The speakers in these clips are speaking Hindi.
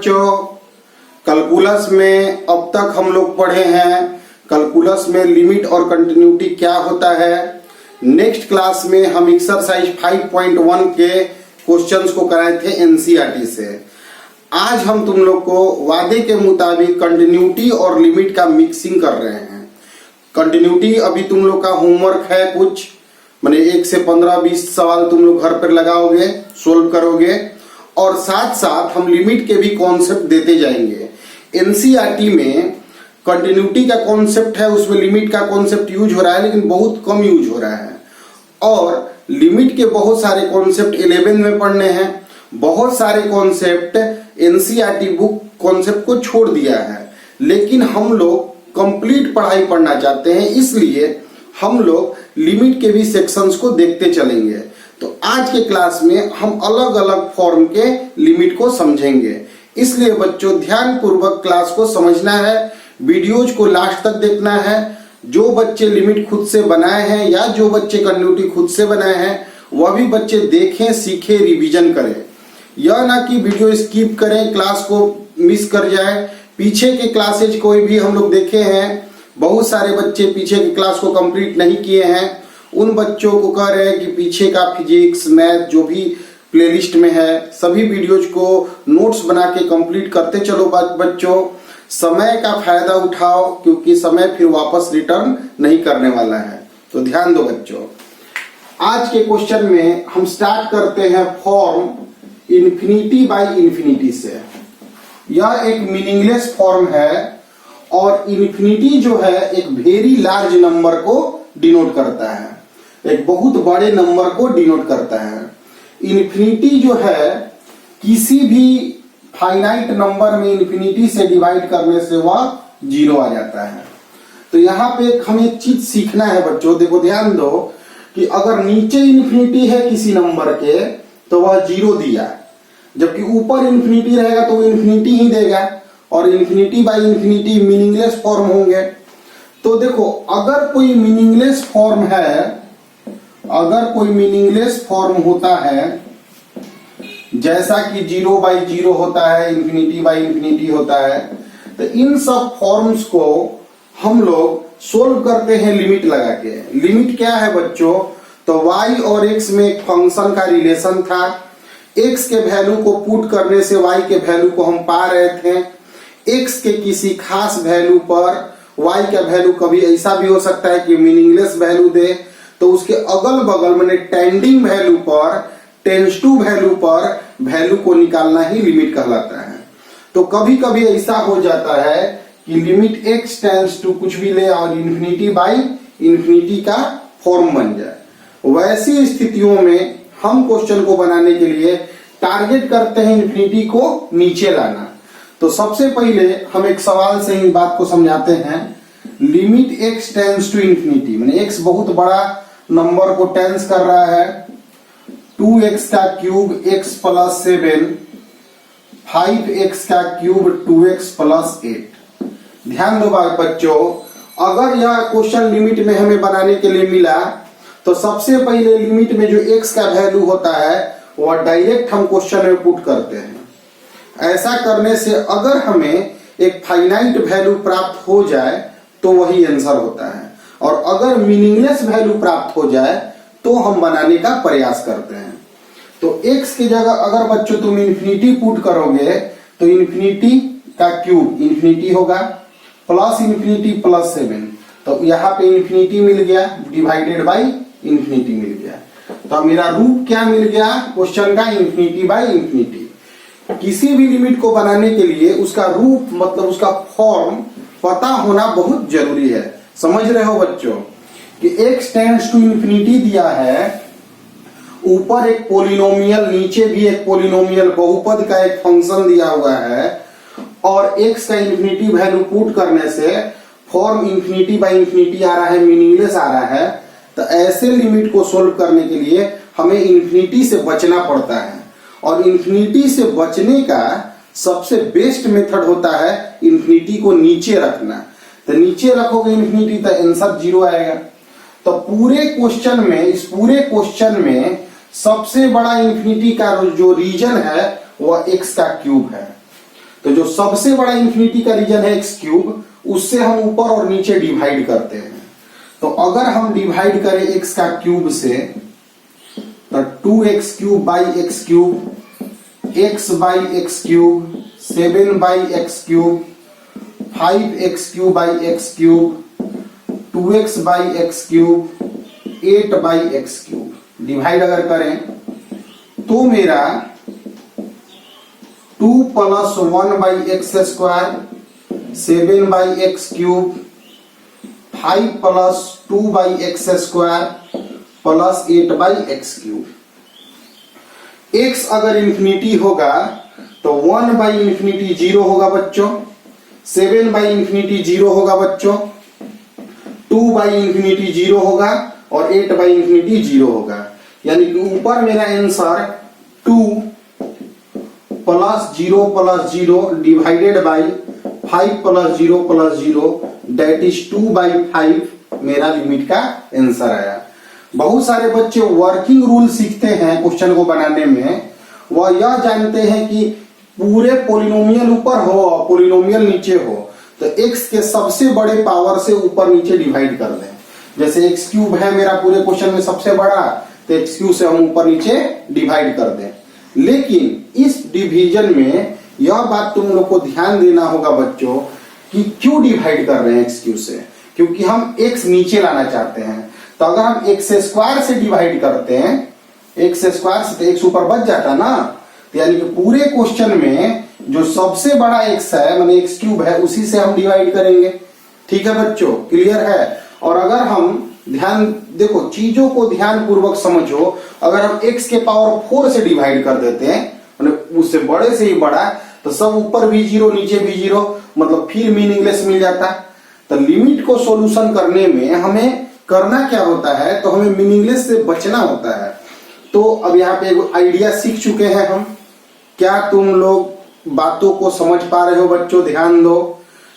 बच्चों, कैलकुलस में अब तक हम लोग पढ़े हैं कैलकुलस में लिमिट और कंटिन्यूटी क्या होता है। नेक्स्ट क्लास में हम एक्सरसाइज 5.1 के क्वेश्चंस को कराए थे एनसीईआरटी से। आज हम तुम लोग को वादे के मुताबिक कंटिन्यूटी और लिमिट का मिक्सिंग कर रहे हैं। कंटिन्यूटी अभी तुम लोग का होमवर्क है कुछ, माने 1 से 15-20 सवाल तुम लोग घर पर लगाओगे, सोल्व करोगे, और साथ साथ हम लिमिट के भी कॉन्सेप्ट देते जाएंगे। एनसीईआरटी में कंटिन्यूटी का कॉन्सेप्ट है, उसमें लिमिट का कॉन्सेप्ट यूज हो रहा है, लेकिन बहुत कम यूज हो रहा है। और लिमिट के बहुत सारे कॉन्सेप्ट 11 में पढ़ने हैं, बहुत सारे कॉन्सेप्ट एनसीईआरटी बुक कॉन्सेप्ट को छोड़ दिया है, लेकिन हम लोग कंप्लीट पढ़ाई पढ़ना चाहते हैं, इसलिए हम लोग लिमिट के भी सेक्शंस को देखते चलेंगे। तो आज के क्लास में हम अलग अलग फॉर्म के लिमिट को समझेंगे, इसलिए बच्चों ध्यान पूर्वक क्लास को समझना है, वीडियोज को लास्ट तक देखना है। जो बच्चे लिमिट खुद से बनाए हैं या जो बच्चे कंटिन्यूटी खुद से बनाए हैं वह भी बच्चे देखें, सीखें, रिवीजन करें। यह ना कि वीडियो स्किप करें, क्लास को मिस कर जाए। पीछे के क्लासेज कोई भी हम लोग देखे हैं, बहुत सारे बच्चे पीछे की क्लास को कंप्लीट नहीं किए हैं। उन बच्चों को कह रहे हैं कि पीछे का फिजिक्स, मैथ जो भी प्लेलिस्ट में है सभी वीडियोज को नोट्स बना के कंप्लीट करते चलो। बच्चों समय का फायदा उठाओ, क्योंकि समय फिर वापस रिटर्न नहीं करने वाला है। तो ध्यान दो बच्चों। आज के क्वेश्चन में हम स्टार्ट करते हैं फॉर्म इन्फिनिटी बाय इन्फिनिटी से। यह एक मीनिंगलेस फॉर्म है और इन्फिनिटी जो है एक वेरी लार्ज नंबर को डिनोट करता है, एक बहुत बड़े नंबर को डिनोट करता है। इन्फिनिटी जो है किसी भी फाइनाइट नंबर में इन्फिनिटी से डिवाइड करने से वह 0 आ जाता है। तो यहाँ पे हमें एक चीज सीखना है बच्चों, देखो ध्यान दो कि अगर नीचे इन्फिनिटी है किसी नंबर के तो वह 0 दिया, जबकि ऊपर इन्फिनिटी रहेगा तो वो इन्फिनिटी ही देगा, और infinity by infinity meaningless form होंगे। तो देखो अगर कोई मीनिंगलेस फॉर्म है, अगर कोई मीनिंगलेस फॉर्म होता है जैसा कि 0 बाय 0 होता है, इन्फिनिटी बाय इन्फिनिटी होता है, तो इन सब फॉर्म्स को हम लोग सोल्व करते हैं लिमिट लगा के। लिमिट क्या है बच्चों, तो y और x में एक फंक्शन का रिलेशन था, x के वैल्यू को पुट करने से y के वैल्यू को हम पा रहे थे। x के किसी खास वैल्यू पर y का वैल्यू कभी ऐसा भी हो सकता है कि मीनिंगलेस वैल्यू दे, तो उसके अगल बगल में टेंडिंग वैल्यू पर, टेंड्स टू वैल्यू पर वैल्यू को निकालना ही लिमिट कहलाता है। तो कभी कभी ऐसा हो जाता है कि लिमिट x टेंड्स टू कुछ भी ले और इन्फिनिटी बाय इन्फिनिटी का फॉर्म बन जाए। वैसी स्थितियों में हम क्वेश्चन को बनाने के लिए टारगेट करते हैं इन्फिनिटी को नीचे लाना। तो सबसे पहले हम एक सवाल से इन बात को समझाते हैं। Limit x tends to infinity, माने x बहुत बड़ा नंबर को टेंस कर रहा है, 2x का क्यूब x प्लस 7, 5x का क्यूब 2x प्लस 8। ध्यान दो बच्चों, अगर यह क्वेश्चन लिमिट में हमें बनाने के लिए मिला तो सबसे पहले लिमिट में जो x का वैल्यू होता है वह डायरेक्ट हम क्वेश्चन में पुट करते हैं। ऐसा करने से अगर हमें एक फाइनाइट वैल्यू प्राप्त हो जाए तो वही आंसर होता है, और अगर मीनिंगलेस वैल्यू प्राप्त हो जाए तो हम बनाने का प्रयास करते हैं। तो x की जगह अगर बच्चों तुम इन्फिनिटी पुट करोगे तो इन्फिनिटी का क्यूब इन्फिनिटी होगा, प्लस इन्फिनिटी प्लस 7, तो यहाँ पे इन्फिनिटी मिल गया, डिवाइडेड बाई इन्फिनिटी मिल गया। तो मेरा रूप क्या मिल गया क्वेश्चन का, इन्फिनिटी बाई इन्फिनिटी। किसी भी लिमिट को बनाने के लिए उसका रूप मतलब उसका फॉर्म पता होना बहुत जरूरी है। समझ रहे हो बच्चों कि x टेंड्स टू इन्फिनिटी दिया है, ऊपर एक पोलिनोमियल, नीचे भी एक पोलिनोमियल बहुपद का एक फंक्शन दिया हुआ है, और x का इन्फिनिटी वैल्यू पुट करने से फॉर्म इन्फिनिटी बाय इन्फिनिटी आ रहा है, मीनिंगलेस आ रहा है। तो ऐसे लिमिट को सोल्व करने के लिए हमें इन्फिनिटी से बचना पड़ता है, और इन्फिनिटी से बचने का सबसे बेस्ट मेथड होता है इन्फिनिटी को नीचे रखना। तो नीचे रखोगे इन्फिनिटी तो आंसर 0 आएगा। तो पूरे क्वेश्चन में, इस पूरे क्वेश्चन में सबसे बड़ा इन्फिनिटी का जो रीजन है वह x का क्यूब है। तो जो सबसे बड़ा इंफिनिटी का रीजन है एक्स क्यूब, उससे हम ऊपर और नीचे डिवाइड करते हैं। तो अगर हम डिवाइड करें एक्स का क्यूब से, तो 2x cube by x cube, x by x cube, 7 by x cube, 5x cube by x cube, 2x by x cube, 8 by x cube divide अगर करें तो मेरा 2 plus 1 by x square, 7 by x cube, 5 plus 2 by x square plus 8 by x cube. x अगर इंफिनिटी होगा तो 1 बाई इंफिनिटी 0 होगा बच्चों, 7 बाई इंफिनिटी 0 होगा बच्चों, 2 बाई इंफिनिटी 0 होगा और 8 बाई इंफिनिटी 0 होगा। यानी कि ऊपर मेरा answer 2 plus 0 divided by 5 plus 0 that is 2 by 5 मेरा लिमिट का आंसर आया। बहुत सारे बच्चे वर्किंग रूल सीखते हैं क्वेश्चन को बनाने में, वह यह जानते हैं कि पूरे पोलिनोमियल ऊपर हो और पोलिनोमियल नीचे हो, तो x के सबसे बड़े पावर से ऊपर नीचे डिवाइड कर दें। जैसे x क्यूब है मेरा पूरे क्वेश्चन में सबसे बड़ा, तो x क्यूब से हम ऊपर नीचे डिवाइड कर दें। लेकिन इस डिवीजन में यह बात तुम लोग को ध्यान देना होगा बच्चों कि क्यों डिवाइड कर रहे हैं x क्यूब से, क्योंकि हम x नीचे लाना चाहते हैं। तो अगर हम x स्क्वायर से डिवाइड करते हैं, x स्क्वायर से तो x ऊपर बच जाता ना, तो यानी कि पूरे क्वेश्चन में जो सबसे बड़ा x है माने x क्यूब है, उसी से हम डिवाइड करेंगे। ठीक है बच्चों, क्लियर है। और अगर हम ध्यान देखो, चीजों को ध्यान पूर्वक समझो, अगर हम x के पावर 4 से डिवाइड कर देते हैं मतलब उससे बड़े से ही बड़ा, तो सब ऊपर भी 0 नीचे भी 0, मतलब फिर मीनिंगलेस मिल जाता। तो लिमिट को सॉल्यूशन करने में हमें करना क्या होता है, तो हमें मीनिंगलेस से बचना होता है। तो अब यहाँ पे एक आइडिया सीख चुके हैं हम। क्या तुम लोग बातों को समझ पा रहे हो बच्चों? ध्यान दो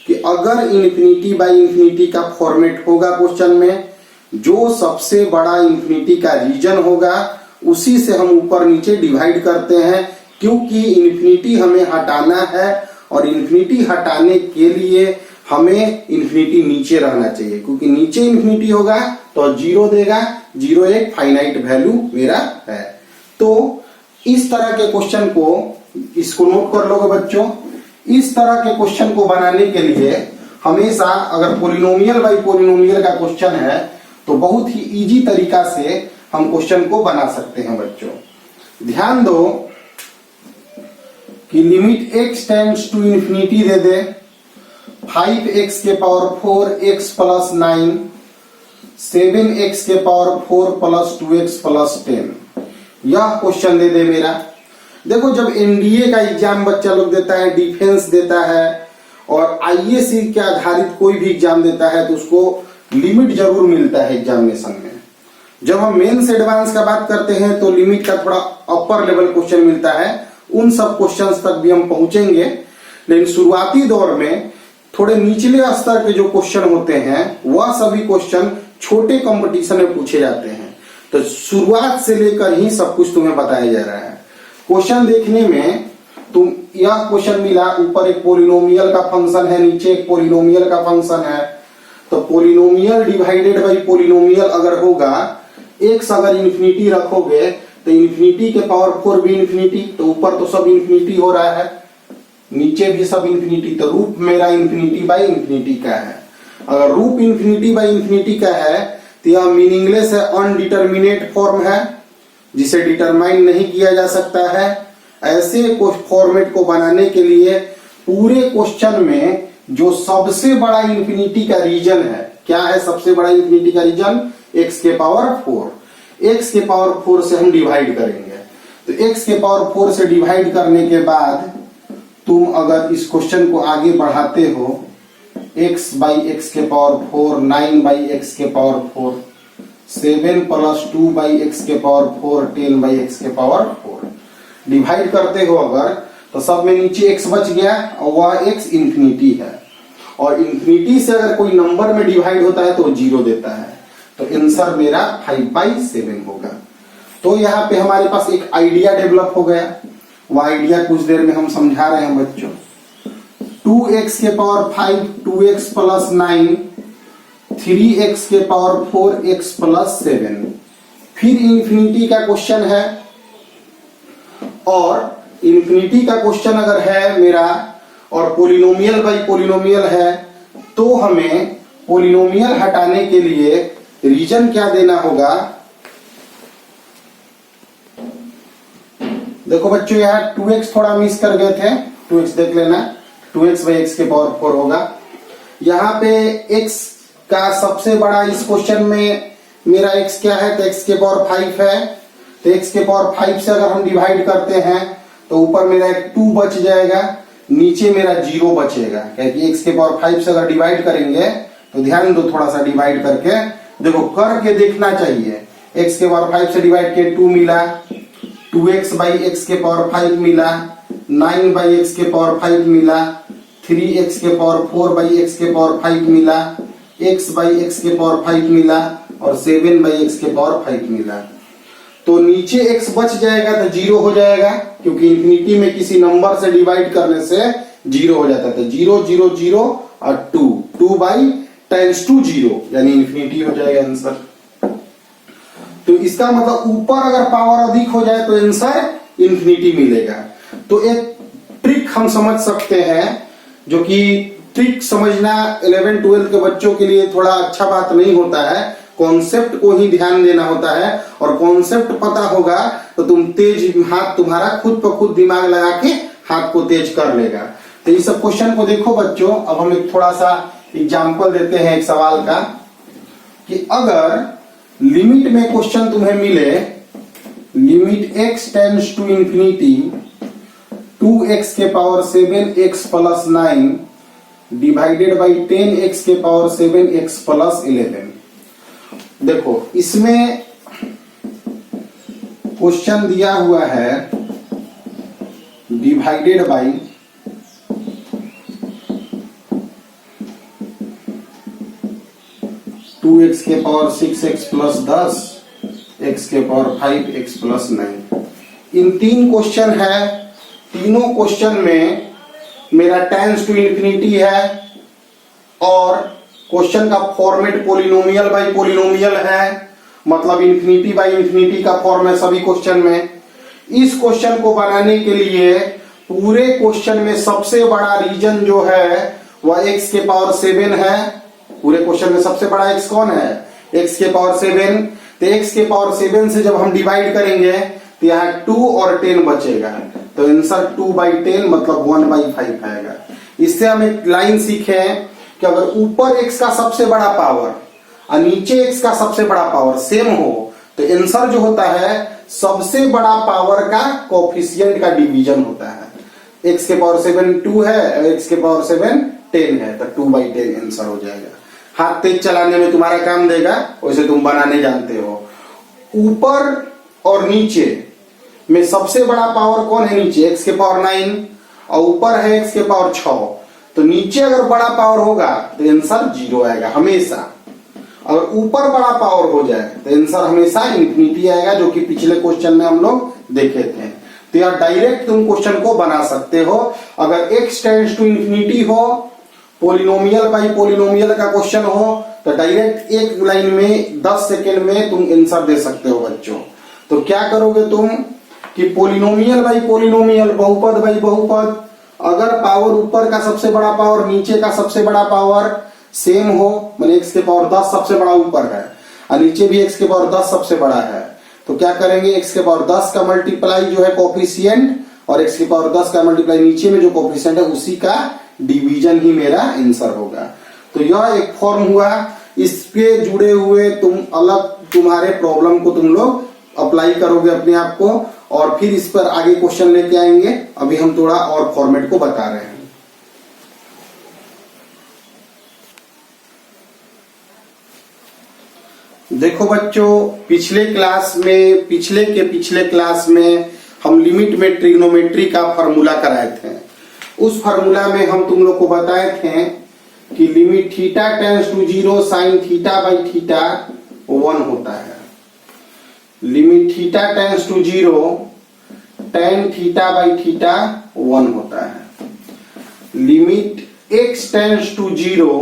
कि अगर इंफिनिटी बाई इंफिनिटी का फॉर्मेट होगा क्वेश्चन में, जो सबसे बड़ा इंफिनिटी का रीजन होगा उसी से हम ऊपर नीचे डिवाइड करते हैं, क्योंकि इंफिनिटी हमें हटाना है और इंफिनिटी हटाने के लिए हमें इंफिनिटी नीचे रहना चाहिए, क्योंकि नीचे इंफिनिटी होगा तो 0 देगा, 0 एक फाइनाइट वैल्यू मेरा है। तो इस तरह के क्वेश्चन को इसको नोट कर लोगे बच्चों। इस तरह के क्वेश्चन को बनाने के लिए हमेशा अगर पोलिनोमियल बाई पोलिनोमियल का क्वेश्चन है तो बहुत ही इजी तरीका से हम क्वेश्चन को बना सकते हैं बच्चों। ध्यान दो कि limit x tends to infinity दे दे 5x के पावर 4x प्लस 9, 7x के पावर 4 प्लस 2x प्लस 10, यह क्वेश्चन दे दे मेरा। देखो जब एनडीए का एग्जाम बच्चा लोग देता है, डिफेंस देता है और आईएएस के आधारित कोई भी एग्जाम देता है, तो उसको लिमिट जरूर मिलता है एग्जामिनेशन में। जब हम मेंस एडवांस का बात करते हैं तो लिमिट का थोड़ा अपर लेवल क्वेश्चन मिलता है, उन सब क्वेश्चंस तक भी हम पहुंचेंगे। लेकिन शुरुआती दौर में थोड़े निचले स्तर के जो क्वेश्चन होते हैं वह सभी क्वेश्चन छोटे कंपटीशन में पूछे जाते हैं। तो शुरुआत से लेकर ही सब कुछ तुम्हें बताया जा रहा है। क्वेश्चन देखने में तुम यह क्वेश्चन मिला, ऊपर एक पोलिनोमियल का फंक्शन है, नीचे एक पोलिनोमियल का फंक्शन है। तो पोलिनोमियल डिवाइडेड बाई पोलिनोमियल अगर होगा, x अगर इंफिनिटी रखोगे तो इंफिनिटी के पावर 4 भी इंफिनिटी, तो ऊपर तो सब इंफिनिटी हो रहा है, नीचे भी सब इंफिनिटी, तो रूप मेरा इंफिनिटी बाई इंफिनिटी का है। अगर रूप इंफिनिटी बाई इंफिनिटी का है तो यह मीनिंगलेस है, अनडिटरमिनेट फॉर्म है जिसे डिटरमाइन नहीं किया जा सकता है। ऐसे फॉर्मेट को बनाने के लिए पूरे क्वेश्चन में जो सबसे बड़ा इंफिनिटी का रीजन है, क्या है सबसे बड़ा इंफिनिटी का रीजन? x के पावर 4। x के पावर 4 से हम डिवाइड करेंगे, तो x के पावर 4 से डिवाइड करने के बाद तुम अगर इस क्वेश्चन को आगे बढ़ाते हो, x बाई एक्स के पावर 4, 9 बाई एक्स के पावर 4, 7 प्लस 2 बाई एक्स के पावर 4, 10 बाई एक्स के पावर 4 डिवाइड करते हो अगर, तो सब में नीचे x बच गया और वह x इंफिनिटी है। और इंफिनिटी से अगर कोई नंबर में डिवाइड होता है तो 0 देता है, तो आंसर मेरा 5/7 होगा। तो यहाँ पे हमारे पास एक आइडिया डेवलप हो गया, वो आइडिया कुछ देर में हम समझा रहे हैं बच्चों। 2x के पावर 5 2x प्लस 9, 3x के पावर 4x प्लस 7। फिर इंफिनिटी का क्वेश्चन है, और इंफिनिटी का क्वेश्चन अगर है मेरा और पोलिनोमियल बाई पोलिनोमियल है, तो हमें पोलिनोमियल हटाने के लिए रीजन क्या देना होगा। देखो बच्चों, यहाँ 2x थोड़ा मिस कर गए थे, 2x देख लेना, 2x बाई x के पावर 4 होगा। यहाँ पे x का सबसे बड़ा इस क्वेश्चन में मेरा x क्या है, तो x के पावर 5 है, तो x के पावर 5 से अगर हम डिवाइड करते हैं तो ऊपर मेरा एक 2 बच जाएगा, नीचे मेरा 0 बचेगा, क्योंकि x के पावर 5 से अगर डिवाइड करेंगे तो ध्यान दो, थोड़ा सा डिवाइड करके देखो, करके देखना चाहिए। x के पावर 5 से डिवाइड किए 2 मिला, 2x बाई x के पावर 5 मिला, 9 बाई x के पावर 5 मिला, 3x के पावर 4 बाई x के पावर 5 मिला, x बाई x के पावर 5 मिला, और 7 बाई x के पावर 5 मिला। तो नीचे x बच जाएगा तो 0 हो जाएगा, क्योंकि इंफिनिटी में किसी नंबर से डिवाइड करने से 0 हो जाता है। तो 0 0 0 और 2 बाई टाइम्स 2 0, यानी इंफिनिटी हो जाएगा आंसर। तो इसका मतलब ऊपर अगर पावर अधिक हो जाए तो आंसर इंफिनिटी मिलेगा। तो एक ट्रिक हम समझ सकते हैं, जो कि ट्रिक समझना 11 12 के बच्चों के लिए थोड़ा अच्छा बात नहीं होता है, कॉन्सेप्ट को ही ध्यान देना होता है, और कॉन्सेप्ट पता होगा तो तुम तेज हाथ तुम्हारा खुद पर खुद दिमाग लगा के हाथ को तेज कर लेगा। तो इस सब क्वेश्चन को देखो बच्चों, अब हम एक थोड़ा सा एग्जाम्पल देते हैं एक सवाल का, कि अगर लिमिट में क्वेश्चन तुम्हें मिले, limit x tends to infinity 2x के power 7x plus 9 divided by 10x के पावर 7x प्लस 11। देखो इसमें क्वेश्चन दिया हुआ है डिवाइडेड बाई 2x के पावर 6x प्लस 10, x के पावर 5x प्लस 9। इन 3 क्वेश्चन है, तीनों क्वेश्चन में मेरा टेंस टू इंफिनिटी है, और क्वेश्चन का फॉर्मेट पोलिनोमियल बाई पोलिनोमियल है, मतलब इंफिनिटी बाई इंफिनिटी का फॉर्म है सभी क्वेश्चन में। इस क्वेश्चन को बनाने के लिए पूरे क्वेश्चन में सबसे बड़ा रीजन जो है वह x के पावर 7 है। पूरे क्वेश्चन में सबसे बड़ा x कौन है, x के पावर 7। तो x के पावर 7 से जब हम डिवाइड करेंगे तो यहाँ 2 और 10 बचेगा, तो आंसर 2/10 मतलब 1/5 आएगा। इससे हम एक लाइन सीखे कि अगर ऊपर x का सबसे बड़ा पावर और नीचे x का सबसे बड़ा पावर सेम हो तो आंसर जो होता है सबसे बड़ा पावर का कोफिशिएंट का डिवीजन होता है। x के पावर 7 2 है, x के पावर 7 10 है, तो 2/10 आंसर हो जाएगा। हाथ तेज चलाने में तुम्हारा काम देगा, वैसे तुम बनाने जानते हो। ऊपर और नीचे में सबसे बड़ा पावर कौन है, नीचे x के पावर 9 और ऊपर है x के पावर 6, तो नीचे अगर बड़ा पावर होगा तो आंसर 0 आएगा हमेशा। अगर ऊपर बड़ा पावर हो जाए तो आंसर हमेशा इंफिनिटी आएगा, जो कि पिछले क्वेश्चन में हम लोग देखे थे। तो यार डायरेक्ट तुम क्वेश्चन को बना सकते हो। अगर x टेंड्स टू इंफिनिटी हो, पोलिनोमियल बाई पोलिनोमियल का क्वेश्चन हो, तो डायरेक्ट एक लाइन में 10 सेकेंड में तुम आंसर दे सकते हो बच्चों। तो क्या करोगे तुम कि पोलिनोमियल बाई पोलिनोमियल, बहुपद बाई बहुपद, अगर पावर ऊपर का सबसे बड़ा पावर नीचे का सबसे बड़ा पावर सेम हो, माने x के पावर 10 सबसे बड़ा ऊपर है और नीचे भी x के पावर 10 सबसे बड़ा है, तो क्या करेंगे, x के पावर 10 का मल्टीप्लाई जो है कोफिशिएंट और x की पावर 10 का मल्टीप्लाई नीचे में जो कोफिशिएंट है उसी का डिवीजन ही मेरा आंसर होगा। तो यह एक फॉर्म हुआ, इसके जुड़े हुए तुम अलग तुम्हारे प्रॉब्लम को तुम लोग अप्लाई करोगे अपने आप को, और फिर इस पर आगे क्वेश्चन लेके आएंगे। अभी हम थोड़ा और फॉर्मेट को बता रहे हैं। देखो बच्चों, पिछले क्लास में हम लिमिट में ट्रिग्नोमेट्री का फार्मूला कराए थे। उस फार्मूला में हम तुम लोग को बताए थे कि limit theta tends to 0 sine theta by theta 1 होता है। Limit theta tends to 0 tan theta by theta 1 होता है। Limit x tends to 0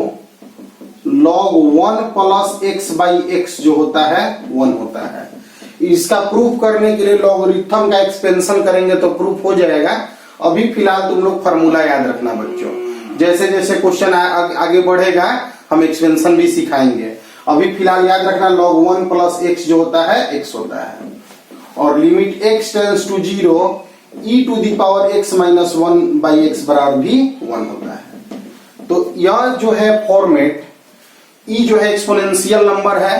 log 1 plus x by x जो होता है 1 होता है। इसका प्रूफ करने के लिए लॉगरिथम का एक्सपेंशन करेंगे तो प्रूफ हो जाएगा। अभी फिलहाल तुम लोग फार्मूला याद रखना बच्चों, जैसे जैसे क्वेश्चन आगे बढ़ेगा हम एक्सपेंशन भी सिखाएंगे। अभी फिलहाल याद रखना log 1 प्लस x जो होता है x होता है, और limit x tends to 0 e to the power x minus 1 by x बराबर भी 1 होता है। तो यह जो है फॉर्मेट e जो है एक्सपोनेंशियल नंबर है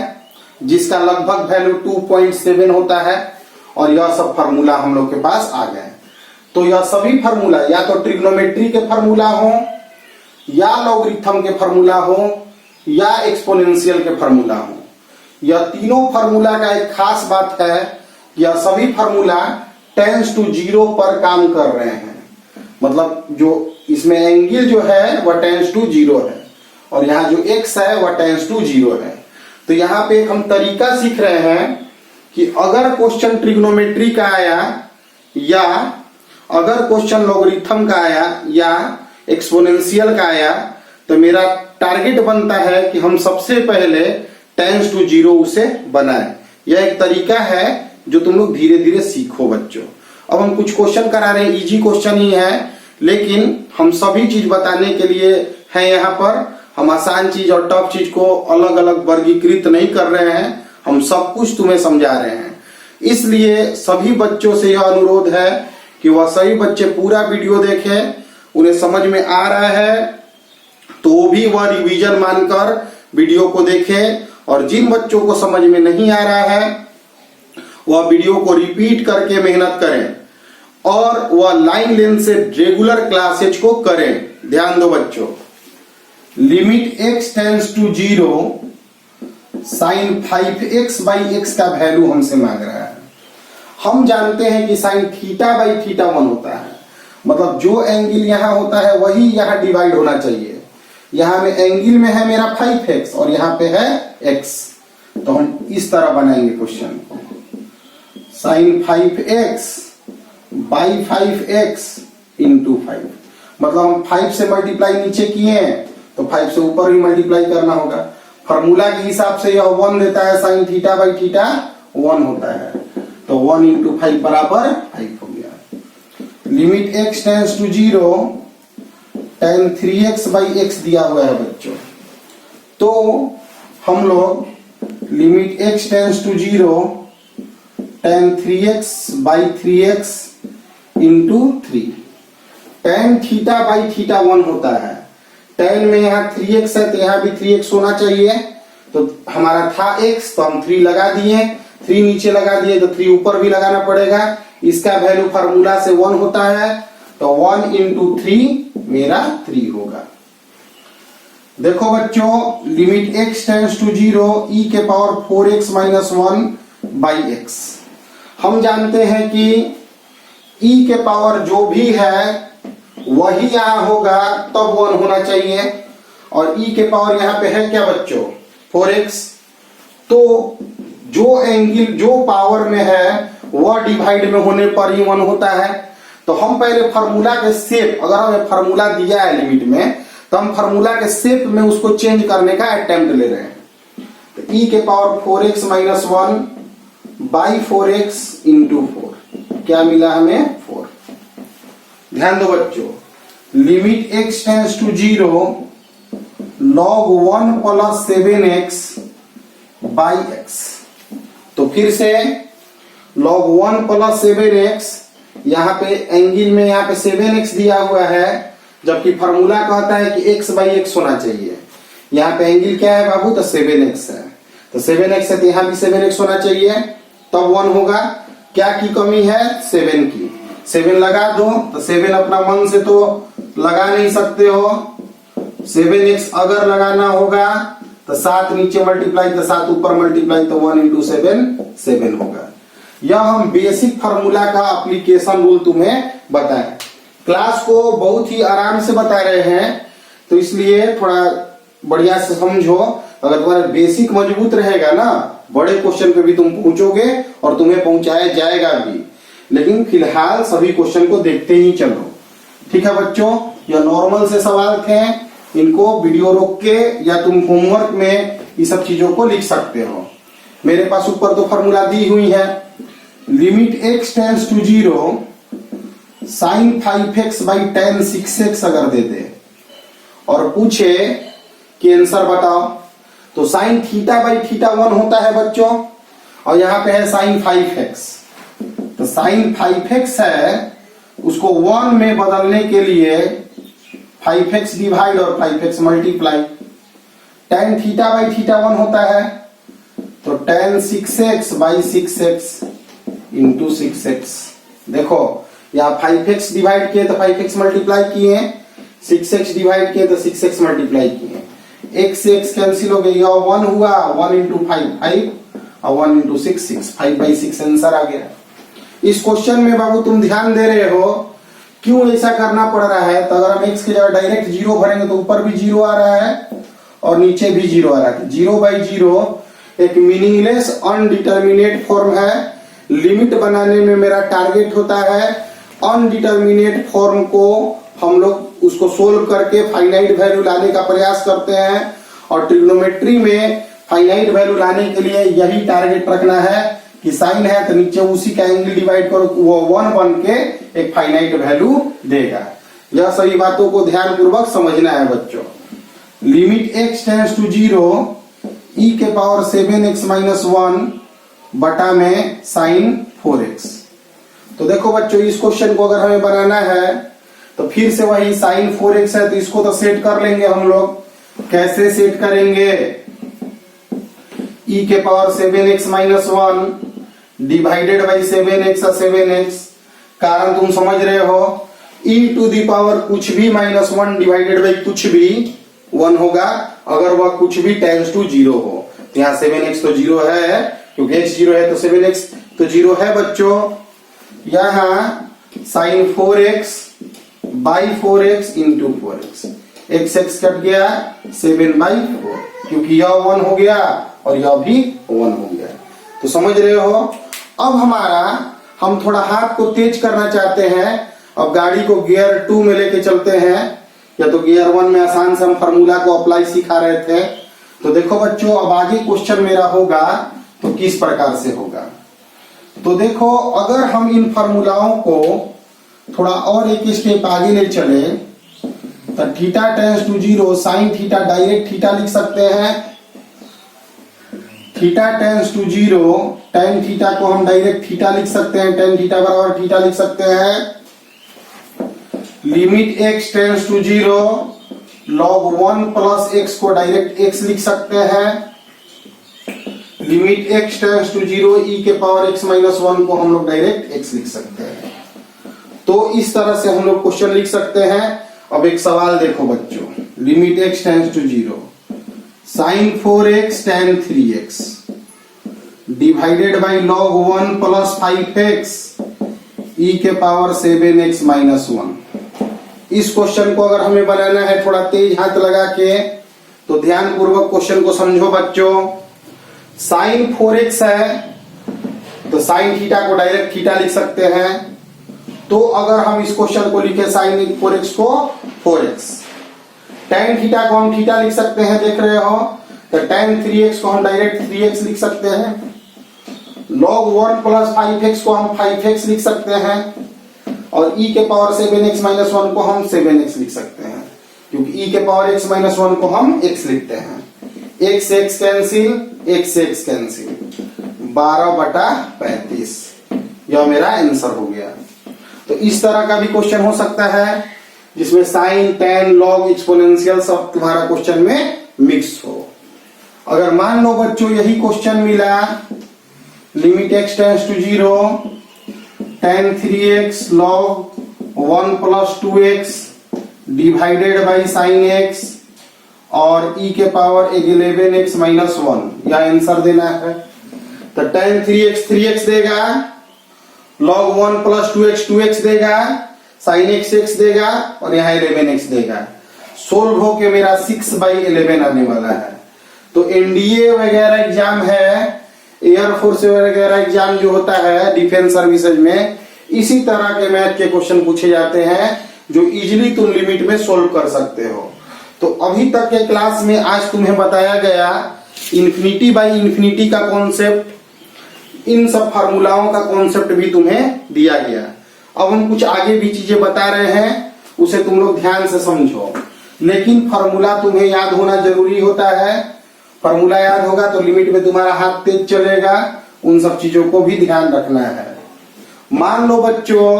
जिसका लगभग वैल्यू 2.7 होता है, और यह सब फार्मूला हम लोग के पास आ गए। तो यह सभी फार्मूला या तो ट्रिग्नोमेट्री के फार्मूला हो, या लॉगरिथम के फार्मूला हो, या एक्सपोनेंशियल के फार्मूला हो। यह तीनों फार्मूला का एक खास बात है, यह सभी फार्मूला टेंस टू 0 पर काम कर रहे हैं। मतलब जो इसमें एंगल जो है वह टेंस टू 0 है, और यहाँ जो x है वह टेंस टू 0 है। तो यहाँ पे हम तरीका सीख रहे हैं कि अगर क्वेश्चन ट्रिग्नोमेट्री का आया, या अगर क्वेश्चन लॉगरिथम का आया, या एक्सपोनेंशियल का आया, तो मेरा टारगेट बनता है कि हम सबसे पहले टेंस टू 0 उसे बनाएं। यह एक तरीका है जो तुम लोग धीरे धीरे सीखो बच्चों। अब हम कुछ क्वेश्चन करा रहे हैं, इजी क्वेश्चन ही है, लेकिन हम सभी चीज बताने के लिए है यहाँ पर। हम आसान चीज और टफ चीज को अलग अलग वर्गीकृत नहीं कर रहे हैं, हम सब कुछ तुम्हें समझा रहे हैं। इसलिए सभी बच्चों से यह अनुरोध है कि वह सभी बच्चे पूरा वीडियो देखें। उन्हें समझ में आ रहा है तो भी वह रिवीजन मानकर वीडियो को देखें, और जिन बच्चों को समझ में नहीं आ रहा है वह वीडियो को रिपीट करके मेहनत करें, और वह लाइन लेंथ से रेगुलर क्लासेज को करें। ध्यान दो बच्चों, limit x tends to 0 sine 5x by x का वैल्यू हमसे मांग रहा है। हम जानते हैं कि साइन थीटा बाई थीटा 1 होता है, मतलब जो एंगल यहाँ होता है वही यहाँ डिवाइड होना चाहिए। यहाँ में एंगल में है मेरा 5x और यहाँ पे है x, तो हम इस तरह बनाएंगे क्वेश्चन को, sign 5x by 5x into 5। मतलब हम 5 से मल्टीप्लाई नीचे किए हैं तो 5 से ऊपर ही मल्टीप्लाई करना होगा। फॉर्मूला के हिसाब से यह 1 देता है, साइन थीटा बाई थीटा 1 होता है, तो 1 इंटू 5 बराबर 5 हो गया। Limit x tends to 0 tan 3x by x दिया हुआ है बच्चों। तो हम लोग limit x tends to 0 tan 3x by 3x into 3, tan theta by theta 1 होता है। tan में यहाँ 3x है तो यहाँ भी 3x होना चाहिए, तो हमारा था x तो हम 3 लगा दिए, 3 नीचे लगा दिए तो 3 ऊपर भी लगाना पड़ेगा। इसका वैल्यू फार्मूला से 1 होता है, तो 1 इंटू 3 मेरा 3 होगा। देखो बच्चों, limit x tends to 0 e के power 4x minus 1 by x। हम जानते हैं कि e के पावर जो भी है वही यहाँ होगा, तब 1 होना चाहिए, और e के पावर यहाँ पे है क्या बच्चों 4x। तो जो एंगल जो पावर में है वह डिवाइड में होने पर ही 1 होता है। तो हम पहले फार्मूला के शेप, अगर हमें फार्मूला दिया है लिमिट में, तो हम फार्मूला के शेप में उसको चेंज करने का अटेम्प्ट ले रहे हैं। तो e के power 4x minus 1 by 4x into 4, क्या मिला हमें 4। ध्यान दो बच्चों, limit x tends to 0 log 1 plus 7x by x। तो फिर से log 1 प्लस 7x, यहाँ पे एंगल में यहाँ पे 7x दिया हुआ है, जबकि फार्मूला कहता है कि x बाई x होना चाहिए। यहाँ पे एंगल क्या है बाबू, तो 7x है, तो 7x है तो यहाँ भी 7x होना चाहिए, तब 1 होगा। क्या की कमी है, 7 की। 7 लगा दो, तो 7 अपना मन से तो लगा नहीं सकते हो, 7x अगर लगाना होगा तो 7 नीचे मल्टीप्लाई तो 7 ऊपर मल्टीप्लाई, तो 1 इंटू 7 7 होगा। यह हम बेसिक फार्मूला का एप्लीकेशन रूल तुम्हें बताएं। क्लास को बहुत ही आराम से बता रहे हैं, तो इसलिए थोड़ा बढ़िया से समझो। अगर तुम्हारा बेसिक मजबूत रहेगा ना, बड़े क्वेश्चन पे भी तुम पहुंचोगे और तुम्हें पहुंचाया जाएगा भी। लेकिन फिलहाल सभी क्वेश्चन को देखते ही चलो, ठीक है बच्चों। या नॉर्मल से सवाल थे, इनको वीडियो रोक के या तुम होमवर्क में ये सब चीजों को लिख सकते हो। मेरे पास ऊपर तो फॉर्मूला दी हुई है, limit x tends to 0 sin 5x by tan 6x अगर दे दे और पूछे कि आंसर बताओ, तो sin थीटा बाई थीटा 1 होता है बच्चों, और यहां पे है sin 5x, तो sin 5x है, उसको 1 में बदलने के लिए 5x डिवाइड और 5x multiply, tan theta by theta 1 होता है, तो tan 6x by 6x into 6x। देखो यहाँ 5x डिवाइड किए तो 5x मल्टीप्लाई किए, 6x डिवाइड किए तो 6x मल्टीप्लाई किए, x से x कैंसिल हो गया, 1 हुआ, 1 इंटू 5 5 और 1 इंटू 6 6, 5 बाई 6 आंसर आ गया। इस क्वेश्चन में बाबू तुम ध्यान दे रहे हो क्यों ऐसा करना पड़ रहा है, तो अगर हम x की जगह डायरेक्ट 0 भरेंगे तो ऊपर भी 0 आ रहा है और नीचे भी 0 आ रहा है। 0 बाई 0 एक मीनिंगलेस अनडिटर्मिनेट फॉर्म है। लिमिट बनाने में मेरा टारगेट होता है अनडिटर्मिनेट फॉर्म को हम लोग उसको सोल्व करके फाइनाइट वैल्यू लाने का प्रयास करते हैं, और ट्रिग्नोमेट्री में फाइनाइट वैल्यू लाने के लिए यही टारगेट रखना है कि साइन है तो नीचे उसी का एंगल डिवाइड करो, वो 1 बन के एक फाइनाइट वैल्यू देगा। यह सभी बातों को ध्यान पूर्वक समझना है बच्चों। Limit x tends to 0 e के पावर 7x माइनस 1 बटा में साइन 4x। तो देखो बच्चों इस क्वेश्चन को अगर हमें बनाना है तो फिर से वही साइन 4x है, तो इसको तो सेट कर लेंगे हम लोग। कैसे सेट करेंगे, e के power 7x minus 1 divided by 7x और 7x, कारण तुम समझ रहे हो, e टू दी पावर कुछ भी माइनस 1 डिवाइडेड बाई कुछ भी 1 होगा, अगर वह कुछ भी टेंड्स टू 0 हो। तो यहाँ 7x तो 0 है, क्योंकि x 0 है तो 7x तो 0 है बच्चों। यहाँ sine 4x by 4x into 4x, x cut गया 7 बाई 4, क्योंकि यह 1 हो गया और यह भी 1 हो गया। तो समझ रहे हो। अब हम थोड़ा हाथ को तेज करना चाहते हैं, अब गाड़ी को गियर 2 में लेके चलते हैं, या तो गियर 1 में आसान से हम फार्मूला को अप्लाई सिखा रहे थे। तो देखो बच्चों अब आगे क्वेश्चन मेरा होगा तो किस प्रकार से होगा। तो देखो अगर हम इन फार्मूलाओं को थोड़ा और एक स्टेप आगे ले चले तो theta tends to 0 sine theta direct theta लिख सकते हैं, theta tends to 0 tan theta को हम डायरेक्ट थीटा लिख सकते हैं, टेन थीटा बराबर थीटा लिख सकते हैं। Limit x tends to 0 log 1 plus x को डायरेक्ट x लिख सकते हैं। Limit x tends to 0 e के पावर x माइनस 1 को हम लोग डायरेक्ट x लिख सकते हैं। तो इस तरह से हम लोग क्वेश्चन लिख सकते हैं। अब एक सवाल देखो बच्चों, limit x tends to 0 sin 4x tan 3x divided by log 1 plus 5x e के पावर 7x माइनस 1। इस क्वेश्चन को अगर हमें बनाना है थोड़ा तेज हाथ लगा के, तो ध्यान पूर्वक क्वेश्चन को समझो बच्चों। साइन 4x है तो साइन थीटा को डायरेक्ट थीटा लिख सकते हैं। तो अगर हम इस क्वेश्चन को लिखे साइन 4x को 4x, tan थीटा को हम थीटा लिख सकते हैं, देख रहे हो, तो tan 3x को हम डायरेक्ट 3x लिख सकते हैं। log 1 प्लस 5x को हम 5x लिख सकते हैं, और e के पावर 7x माइनस 1 को हम 7x लिख सकते हैं, क्योंकि e के पावर x माइनस 1 को हम x लिखते हैं। x से x कैंसिल, x से x कैंसिल, 12/35, यह मेरा आंसर हो गया। तो इस तरह का भी क्वेश्चन हो सकता है जिसमें साइन टेन लॉग एक्सपोनेंशियल सब तुम्हारा क्वेश्चन में मिक्स हो। अगर मान लो बच्चों यही क्वेश्चन मिला, limit x tends to 0 tan 3x log 1 plus 2x divided by sine x और e के पावर 11x माइनस 1, यह आंसर देना है। तो tan 3x देगा, log 1 प्लस 2x 2x देगा, sin x देगा और यहाँ 11x देगा। सोल्व हो के मेरा 6/11 आने वाला है। तो एनडीए वगैरह एग्जाम है, एयरफोर्स वगैरह एग्जाम जो होता है डिफेंस सर्विसेज में, इसी तरह के मैथ के क्वेश्चन पूछे जाते हैं जो इजीली तुम लिमिट में सोल्व कर सकते हो। तो अभी तक के क्लास में आज तुम्हें बताया गया इन्फिनिटी बाई इन्फिनिटी का कॉन्सेप्ट, इन सब फार्मूलाओं का कॉन्सेप्ट भी तुम्हें दिया गया। अब हम कुछ आगे भी चीजें बता रहे हैं, उसे तुम लोग ध्यान से समझो। लेकिन फार्मूला तुम्हें याद होना जरूरी होता है। फार्मूला याद होगा तो लिमिट में तुम्हारा हाथ तेज चलेगा। उन सब चीजों को भी ध्यान रखना है। मान लो बच्चों,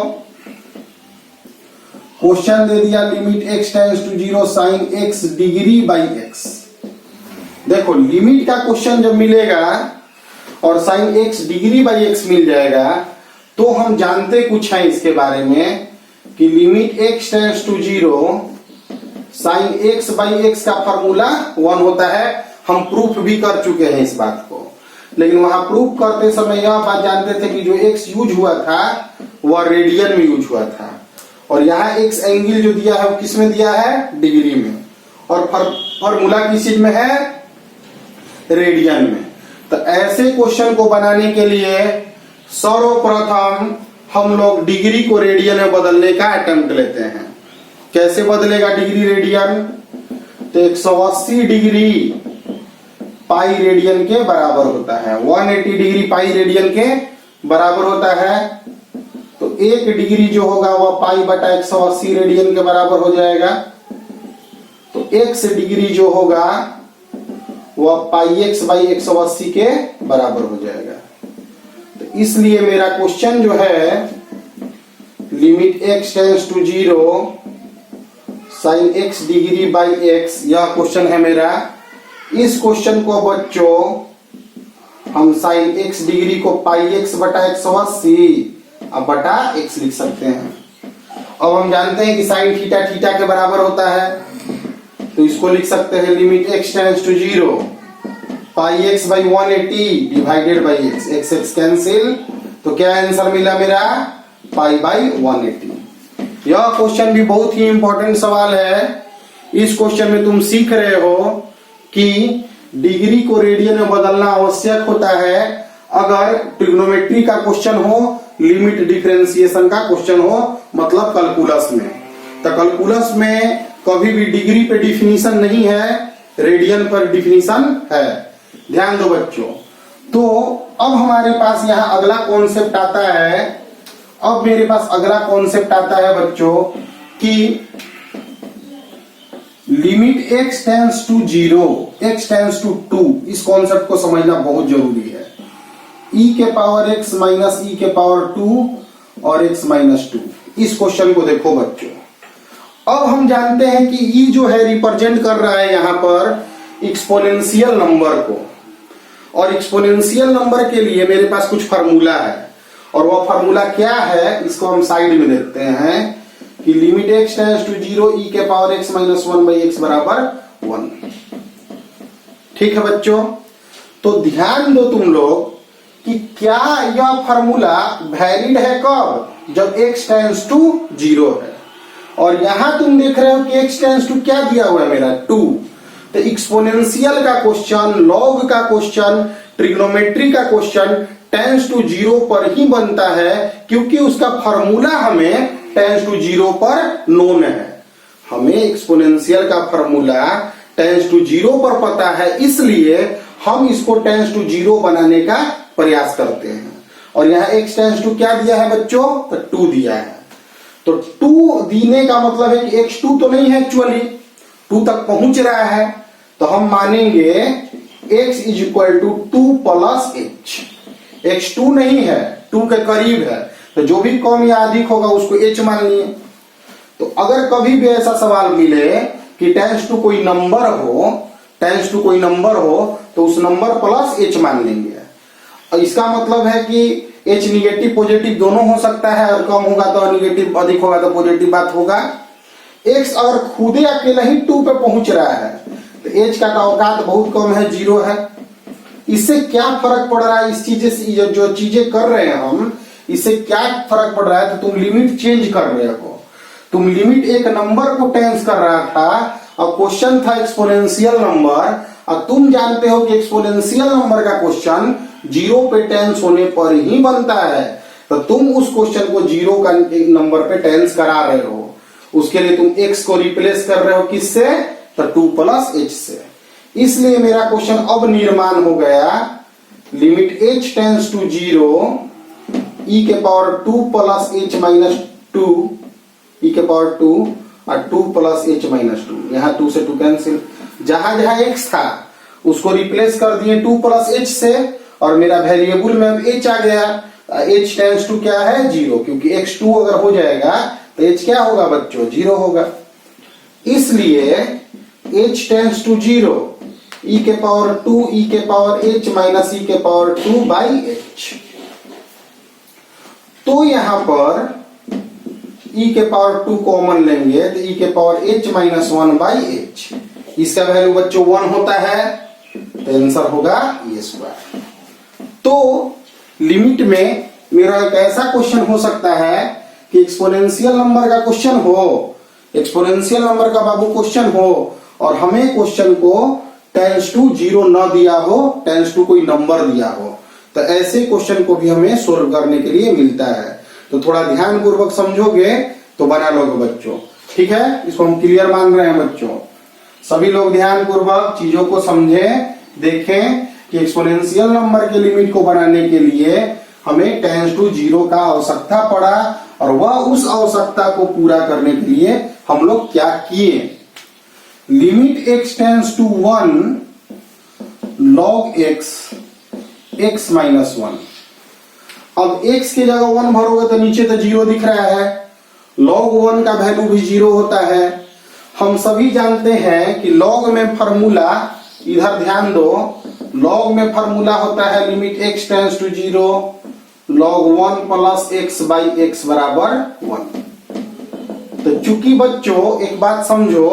क्वेश्चन दे दिया limit x tends to 0 sine x degree by x। देखो लिमिट का क्वेश्चन जब मिलेगा और sine x degree by x मिल जाएगा तो हम जानते कुछ हैं इसके बारे में कि limit x tends to 0 sine x by x का फॉर्मूला 1 होता है। हम प्रूफ भी कर चुके हैं इस बात को, लेकिन वहां प्रूफ करते समय यह बात जानते थे कि जो x यूज हुआ था वह रेडियन में यूज हुआ था, और यहाँ x एंगल जो दिया है वो किस में दिया है, डिग्री में, और फॉर्मूला किस चीज में है, रेडियन में। तो ऐसे क्वेश्चन को बनाने के लिए सर्वप्रथम हम लोग डिग्री को रेडियन में बदलने का अटेम्प्ट लेते हैं। कैसे बदलेगा डिग्री रेडियन, तो 180 डिग्री पाई रेडियन के बराबर होता है, 180 डिग्री पाई रेडियन के बराबर होता है। तो 1 डिग्री जो होगा वह पाई बटा 180 रेडियन के बराबर हो जाएगा। तो x डिग्री जो होगा वह पाई x बाई 180 के बराबर हो जाएगा। तो इसलिए मेरा क्वेश्चन जो है limit x tends to 0 sine x degree by x, यह क्वेश्चन है मेरा। इस क्वेश्चन को बच्चों हम साइन x डिग्री को पाई x बटा 180 अब बटा x लिख सकते हैं। अब हम जानते हैं कि साइन थीटा थीटा के बराबर होता है, तो इसको लिख सकते हैं limit x tends to 0 pi x by 180 divided by x, x x cancel, तो क्या आंसर मिला मेरा, पाई बाई 180। यह क्वेश्चन भी बहुत ही इंपॉर्टेंट सवाल है। इस क्वेश्चन में तुम सीख रहे हो कि डिग्री को रेडियन में बदलना आवश्यक होता है अगर ट्रिग्नोमेट्री का क्वेश्चन हो, लिमिट डिफरेंशिएशन का क्वेश्चन हो, मतलब कैलकुलस में। तो कैलकुलस में कभी भी डिग्री पे डिफिनीशन नहीं है, रेडियन पर डिफिनीशन है। ध्यान दो बच्चों। तो अब हमारे पास यहाँ अगला कॉन्सेप्ट आता है। अब मेरे पास अगला कॉन्सेप्ट आता है बच्चों कि limit x tends to 0 x tends to 2, इस कॉन्सेप्ट को समझना बहुत जरूरी है। e के पावर x माइनस e के पावर 2 और x माइनस 2, इस क्वेश्चन को देखो बच्चों। अब हम जानते हैं कि e जो है रिप्रेजेंट कर रहा है यहाँ पर एक्सपोनेंशियल नंबर को, और एक्सपोनेंशियल नंबर के लिए मेरे पास कुछ फार्मूला है, और वह फार्मूला क्या है इसको हम साइड में देखते हैं कि limit x tends to 0 e के power x minus 1 by x बराबर 1। ठीक है बच्चों, तो ध्यान दो तुम लोग कि क्या यह फार्मूला वैलिड है कब, जब x टेंड्स टू 0 है। और यहां तुम देख रहे हो कि x टेंड्स टू क्या दिया हुआ है मेरा, 2। तो एक्सपोनेंशियल का क्वेश्चन, लॉग का क्वेश्चन, ट्रिग्नोमेट्री का क्वेश्चन टेंड्स टू 0 पर ही बनता है, क्योंकि उसका फार्मूला हमें टेंड्स टू 0 पर नोन है। हमें एक्सपोनेंशियल का फार्मूला टेंड्स टू 0 पर पता है, इसलिए हम इसको टेंड्स टू 0 बनाने का प्रयास करते हैं। और यहाँ x टेंड्स टू क्या दिया है बच्चों, तो 2 दिया है। तो 2 देने का मतलब है कि x2 तो नहीं है, एक्चुअली 2 तक पहुंच रहा है, तो हम मानेंगे x is equal to 2 plus h। x2 नहीं है, 2 के करीब है, तो जो भी कम या अधिक होगा उसको h मान लिए। तो अगर कभी भी ऐसा सवाल मिले कि टेंड्स टू कोई नंबर हो, टेंड्स टू कोई नंबर हो, तो उस नंबर प्लस h मान लेंगे। और इसका मतलब है कि h निगेटिव पॉजिटिव दोनों हो सकता है, और कम होगा तो निगेटिव, अधिक होगा तो पॉजिटिव बात होगा। x अगर खुदे अकेला ही 2 पे पहुंच रहा है तो h का औकात बहुत कम है, 0 है। इससे क्या फर्क पड़ रहा है, इस चीजें से जो चीजें कर रहे हैं हम, इससे क्या फर्क पड़ रहा है, तो तुम लिमिट चेंज कर रहे हो। तुम लिमिट एक नंबर को टेंस कर रहा था, और क्वेश्चन था एक्सपोनेंशियल नंबर, और तुम जानते हो कि एक्सपोनेंशियल नंबर का क्वेश्चन 0 पे टेंस होने पर ही बनता है, तो तुम उस क्वेश्चन को 0 का नंबर पे टेंस करा रहे हो। उसके लिए तुम x को रिप्लेस कर रहे हो किससे, तो 2 प्लस h से। इसलिए मेरा क्वेश्चन अब निर्माण हो गया limit h tends to 0 e के power 2 plus h minus 2 e के पावर 2 और 2 प्लस h माइनस 2। यहाँ 2 से 2 कैंसिल, जहां जहां x था उसको रिप्लेस कर दिए 2 प्लस h से, और मेरा वेरिएबल में अब h आ गया। h टेंस टू क्या है 0, क्योंकि x 2 अगर हो जाएगा तो h क्या होगा बच्चों 0 होगा। इसलिए h टेंस टू 0 e के पावर 2 e के पावर h माइनस e के पावर 2 बाई h। तो यहां पर e के पावर 2 कॉमन लेंगे तो e के power h minus 1 by h। इसका वैल्यू बच्चों 1 होता है, तो आंसर होगा ये स्क्वायर। तो लिमिट में मेरा एक ऐसा क्वेश्चन हो सकता है कि एक्सपोनेंशियल नंबर का क्वेश्चन हो, एक्सपोनेंशियल नंबर का बाबू क्वेश्चन हो, और हमें क्वेश्चन को टेंस टू 0 न दिया हो, टेंस टू कोई नंबर दिया हो, तो ऐसे क्वेश्चन को भी हमें सोल्व करने के लिए मिलता है। तो थोड़ा ध्यान पूर्वक समझोगे तो बना लोगे बच्चों, ठीक है। इसको हम क्लियर मान रहे हैं बच्चों। सभी लोग ध्यान पूर्वक चीजों को समझें, देखें कि एक्सपोनेंशियल नंबर के लिमिट को बनाने के लिए हमें टेंस टू 0 का आवश्यकता पड़ा, और वह उस आवश्यकता को पूरा करने के लिए हम लोग क्या किए। Limit x tends to 1 log x minus 1। अब x की जगह 1 भरोगे तो नीचे तो 0 दिख रहा है, log 1 का वैल्यू भी 0 होता है। हम सभी जानते हैं कि log में फॉर्मूला, इधर ध्यान दो, log में फॉर्मूला होता है limit x tends to 0 log 1 plus x by x बराबर 1। तो चूंकि बच्चों एक बात समझो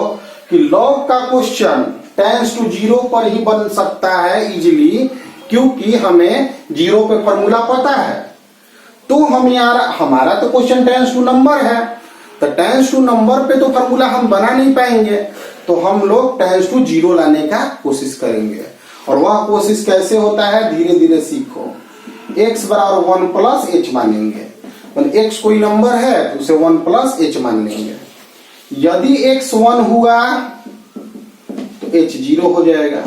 कि log का क्वेश्चन टेंस टू 0 पर ही बन सकता है इजीली, क्योंकि हमें 0 पे फॉर्मूला पता है। तो हम यार हमारा तो क्वेश्चन टेंस टू नंबर है, तो टेंस टू नंबर पे तो फॉर्मूला हम बना नहीं पाएंगे, तो हम लोग टेंस टू 0 लाने का कोशिश करेंगे। और वह कोशिश कैसे होता है धीरे धीरे सीखो। x बराबर 1 प्लस h मानेंगे, x कोई नंबर है तो उसे 1 प्लस h मान लेंगे। यदि x 1 हुआ तो h 0 हो जाएगा,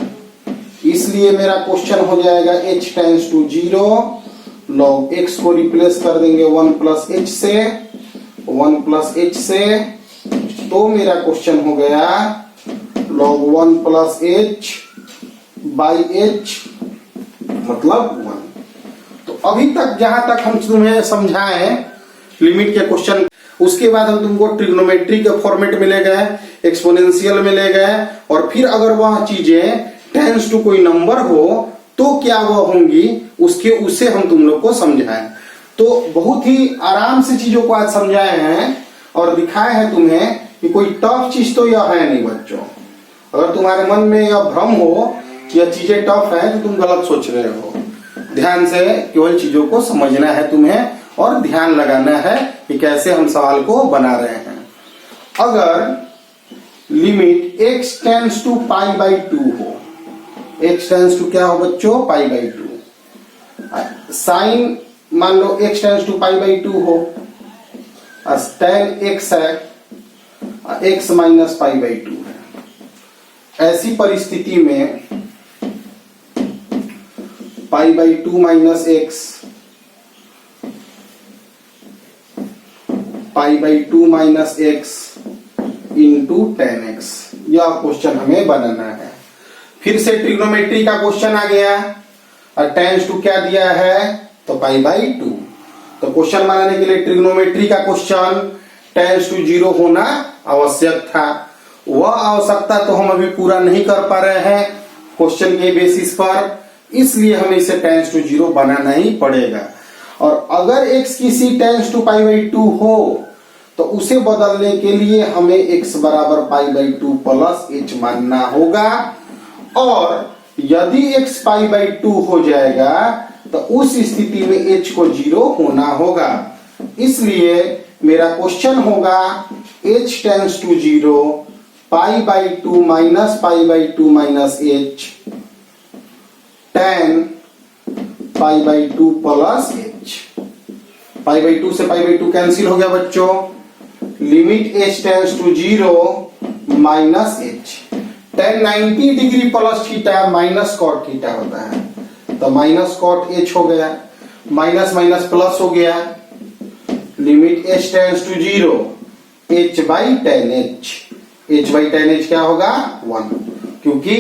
इसलिए मेरा क्वेश्चन हो जाएगा h tends to 0 log x को रिप्लेस कर देंगे 1 प्लस h से, 1 प्लस h से, तो मेरा क्वेश्चन हो गया log 1 plus h by h मतलब 1। तो अभी तक जहां तक हम तुम्हें समझाएं लिमिट के क्वेश्चन, उसके बाद हम तुमको ट्रिग्नोमेट्री के फॉर्मेट में ले गए, एक्सपोनेंशियल में ले गए, और फिर अगर वह चीजें टेंस टू कोई नंबर हो तो क्या वह होंगी उसे हम तुम लोग को समझाएं। तो बहुत ही आराम से चीजों को आज समझाए हैं और दिखाए हैं तुम्हें कि कोई टफ चीज तो यह है नहीं बच्चों। अगर तुम्हारे मन में यह भ्रम हो कि यह चीजें टफ है तो तुम गलत सोच रहे हो। ध्यान से केवल चीजों को समझना है तुम्हें, और ध्यान लगाना है कि कैसे हम सवाल को बना रहे हैं। अगर limit x tends to pi by 2 हो, x टेंस टू क्या हो बच्चों पाई बाई 2, साइन मान लो x tends to pi by 2 हो, tan x है, x माइनस पाई बाई 2 है। ऐसी परिस्थिति में pi by 2 minus x, pi by 2 minus x into tan x, यह क्वेश्चन हमें बनाना है। फिर से ट्रिग्नोमेट्री का क्वेश्चन आ गया, और टेंस टू क्या दिया है तो पाई बाई 2। तो क्वेश्चन बनाने के लिए ट्रिग्नोमेट्री का क्वेश्चन टेंस टू 0 होना आवश्यक था। वह आवश्यकता तो हम अभी पूरा नहीं कर पा रहे हैं क्वेश्चन के बेसिस पर, इसलिए हमें इसे टेंस टू 0 बनाना ही पड़ेगा। और अगर x किसी टेंस टू पाई बाई 2 हो तो उसे बदलने के लिए हमें x बराबर पाई बाई 2 प्लस h मानना होगा, और यदि x पाई बाई 2 हो जाएगा तो उस स्थिति में h को 0 होना होगा। इसलिए मेरा क्वेश्चन होगा h tends to 0 pi by 2 minus pi by 2 minus h tan pi by 2 plus h। Pi by 2 से पाई बाई 2 कैंसिल हो गया बच्चों, limit h tends to 0 minus h। tan 90 degree plus theta minus cot theta होता है, तो माइनस कॉट h हो गया, माइनस माइनस प्लस हो गया, limit h tends to 0 h by tan h। h by tan h क्या होगा 1, क्योंकि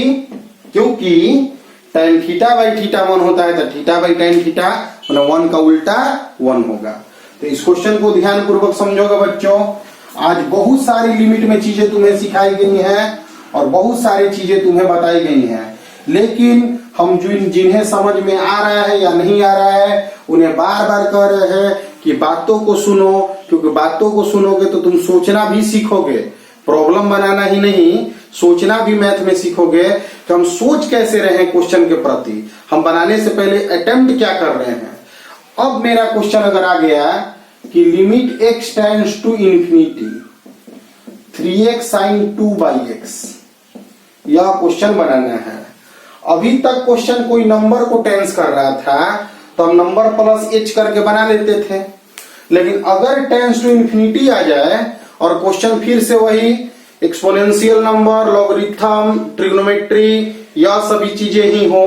tan थीटा बाई थीटा 1 होता है, तो थीटा बाई tan थीटा 1 का उल्टा 1 होगा। तो इस क्वेश्चन को ध्यान पूर्वक समझोगे बच्चों। आज बहुत सारी लिमिट में चीजें तुम्हें सिखाई गई हैं और बहुत सारी चीजें तुम्हें बताई गई हैं, लेकिन हम जिन्हें समझ में आ रहा है या नहीं आ रहा है उन्हें बार बार कह रहे हैं कि बातों को सुनो, क्योंकि बातों को सुनोगे तो तुम सोचना भी सीखोगे, प्रॉब्लम बनाना ही नहीं, सोचना भी मैथ में सीखोगे कि हम सोच कैसे रहे क्वेश्चन के प्रति, हम बनाने से पहले अटेम्प्ट क्या कर रहे हैं। अब मेरा क्वेश्चन अगर आ गया कि limit x tends to infinity 3x sine 2/x, यह क्वेश्चन बनाना है। अभी तक क्वेश्चन कोई नंबर को टेंस कर रहा था तो हम नंबर प्लस h करके बना लेते थे, लेकिन अगर टेंस टू इंफिनिटी आ जाए और क्वेश्चन फिर से वही एक्सपोनेंशियल नंबर, लॉगरिथम, ट्रिग्नोमेट्री या सभी चीजें ही हो,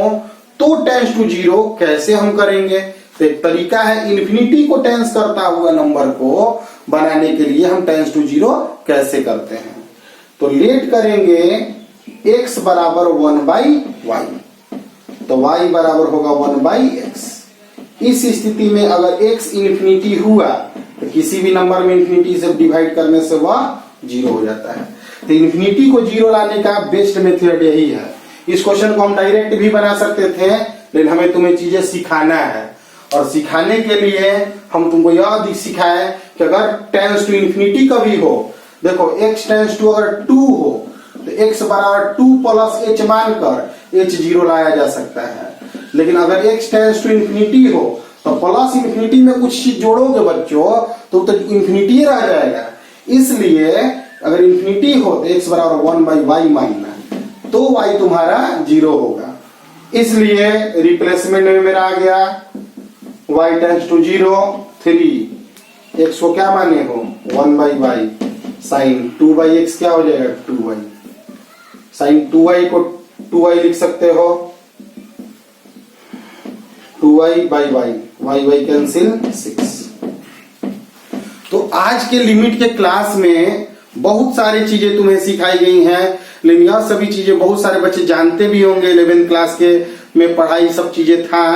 तो टेंस टू 0 कैसे हम करेंगे। तो एक तरीका है इन्फिनिटी को टेंस करता हुआ नंबर को बनाने के लिए हम टेंस टू 0 कैसे करते हैं। तो लेट करेंगे x बराबर 1/y, तो y बराबर होगा 1/x। इस स्थिति में अगर x इन्फिनिटी हुआ तो किसी भी नंबर में इन्फिनिटी से डिवाइड करने से वह 0 हो जाता है। तो इन्फिनिटी को 0 लाने का बेस्ट मेथड यही है। इस क्वेश्चन को हम डायरेक्ट भी बना सकते थे, लेकिन हमें तुम्हें चीजें सिखाना है, और सिखाने के लिए हम तुमको यह सिखाए कि अगर टेंस टू इन्फिनिटी कभी हो, देखो x टेंस टू अगर 2 हो तो x बराबर 2 प्लस h मानकर h 0 लाया जा सकता है, लेकिन अगर x टेंस टू इन्फिनिटी हो तो प्लस इन्फिनिटी में कुछ चीज जोड़ोगे बच्चों तो इन्फिनिटी रह जाएगा। इसलिए अगर इन्फिनिटी हो तो x बराबर 1/y मानना, तो y तुम्हारा 0 होगा। इसलिए रिप्लेसमेंट में मेरा आ गया y टेंस टू 0 3, x को क्या माने हो 1/y, साइन 2/x क्या हो जाएगा 2y, साइन 2y को 2y लिख सकते हो, 2y/y, y कैंसिल 6। तो आज के लिमिट के क्लास में बहुत सारी चीजें तुम्हें सिखाई गई हैं, लेकिन यह सभी चीजें बहुत सारे बच्चे जानते भी होंगे, 11th क्लास के में पढ़ाई सब चीजें था।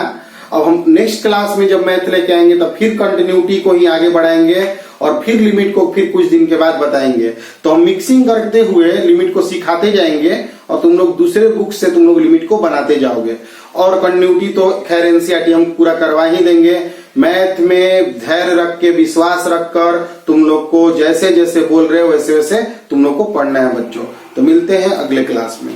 अब हम नेक्स्ट क्लास में जब मैथ लेके आएंगे तब फिर कंटिन्यूटी को ही आगे बढ़ाएंगे और फिर लिमिट को फिर कुछ दिन के बाद बताएंगे। तो हम मिक्सिंग करते हुए लिमिट को सिखाते जाएंगे और तुम लोग दूसरे बुक से तुम लोग लिमिट को बनाते जाओगे। और कंटिन्यूटी तो खैर एनसीईआरटी हम पूरा करवा ही देंगे। मैथ में धैर्य रख के, विश्वास रखकर तुम लोग को जैसे जैसे बोल रहे हो वैसे वैसे तुम लोग को पढ़ना है बच्चों। तो मिलते हैं अगले क्लास में।